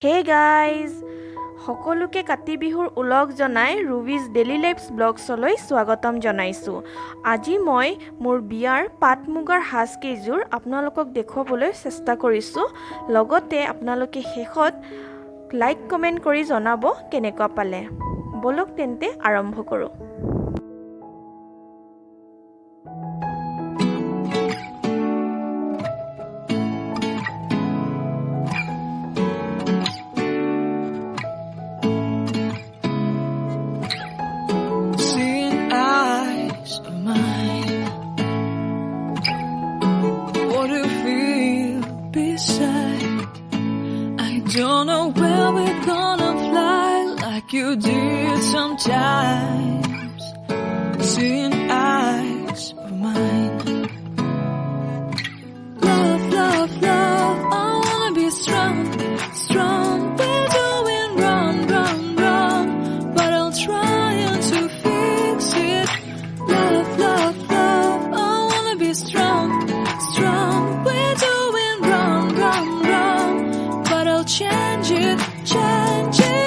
Hey guys! সকলোকে কাতি বিহুৰ উলগ জনাই ৰুবিজ ডেইলি লাইফছ ব্লগছলৈ স্বাগতম জনাইছো। আজি মই মোৰ বিয়াৰ পাট-মুগাৰ সাজ কেইযোৰ আপোনালোকক দেখুৱাবলৈ চেষ্টা কৰিছো। লগতে আপোনালোকে শেষত লাইক কমেন্ট কৰি জনাব কেনেকুৱা পালে। বলক তেন্তে আৰম্ভ কৰো। Don't know where we're gonna fly like you did sometimes. Seeing eyes of mine. Love, love, love, I wanna be strong, strong. We're doing wrong, wrong, wrong, but I'll try to fix it. Love, love, love, I wanna be strong, strong. We're doing wrong, wrong, wrong, but I'll change it, change it.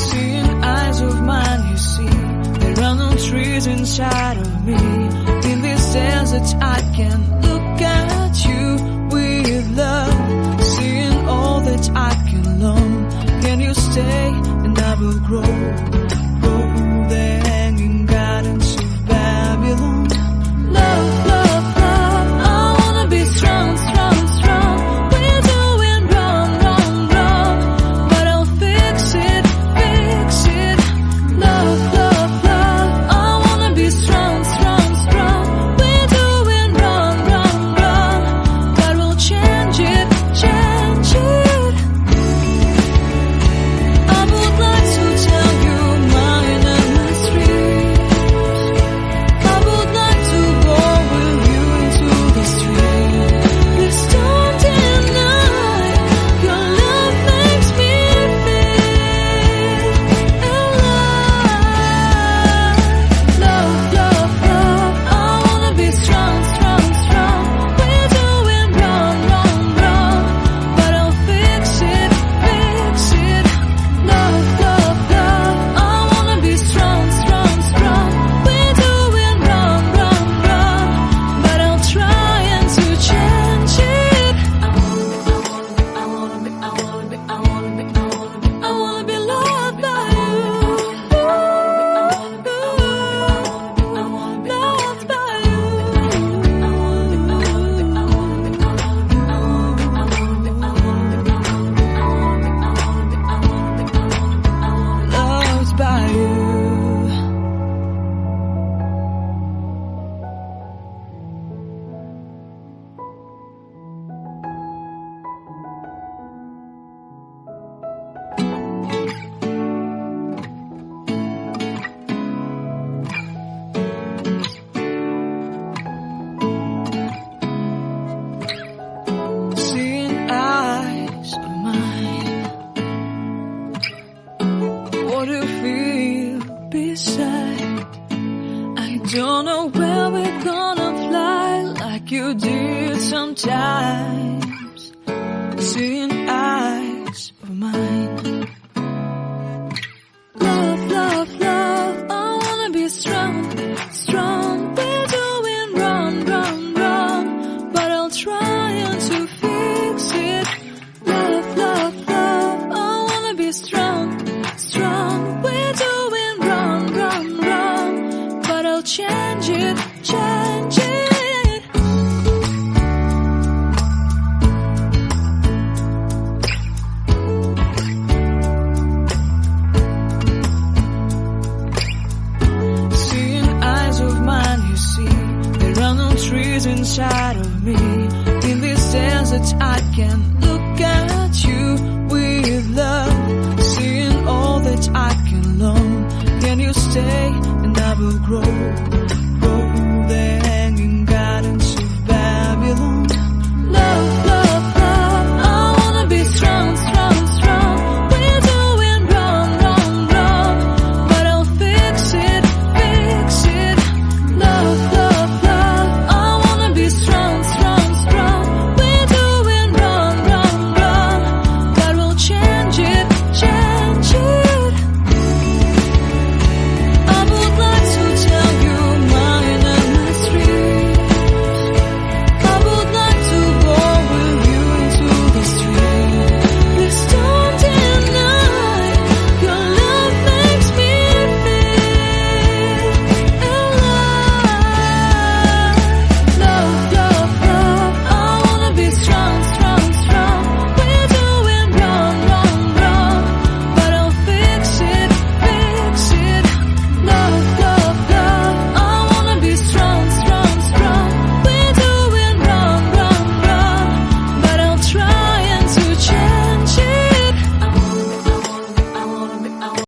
Seeing eyes of mine, you see, there are no trees inside of me. In this desert I can look at you with love. Seeing all that I can long. Can you stay and I will grow? The hanging gardens of Babylon. Love, love, love, I wanna be strong, strong, strong. We're doing wrong, wrong, wrong, but I'll fix it, fix it. Love, love, love, I wanna be strong, strong, strong. We're doing wrong, wrong, wrong, but we'll change it, change it. I would like to tell you mine and my streets. I would like to go with you into the street. Please don't deny your love makes me feel alive. Love, love, love, I wanna be strong, strong, strong. We're doing wrong, wrong, wrong, but I'll fix it, fix it. Love, love, love, I wanna be strong, strong, strong. We're doing wrong, wrong, wrong, but I'll try to change it. I wanna be loved by you. Loved by you. Loved by you. Seeing eyes of mine. What do you feel beside? I don't know where we're gonna fly like you did sometimes. Seeing eyes of mine. Love, love, love, I wanna be strong, strong. We're doing wrong, wrong, wrong, but I'll try to fix it. Love, love, love, I wanna be strong, strong. We're doing wrong, wrong, wrong, but I'll change it, change it. Seeing eyes of mine, you see, there are no trees inside of me. In this desert I can look at you with love. Seeing all that I can long. Can you stay and I will grow?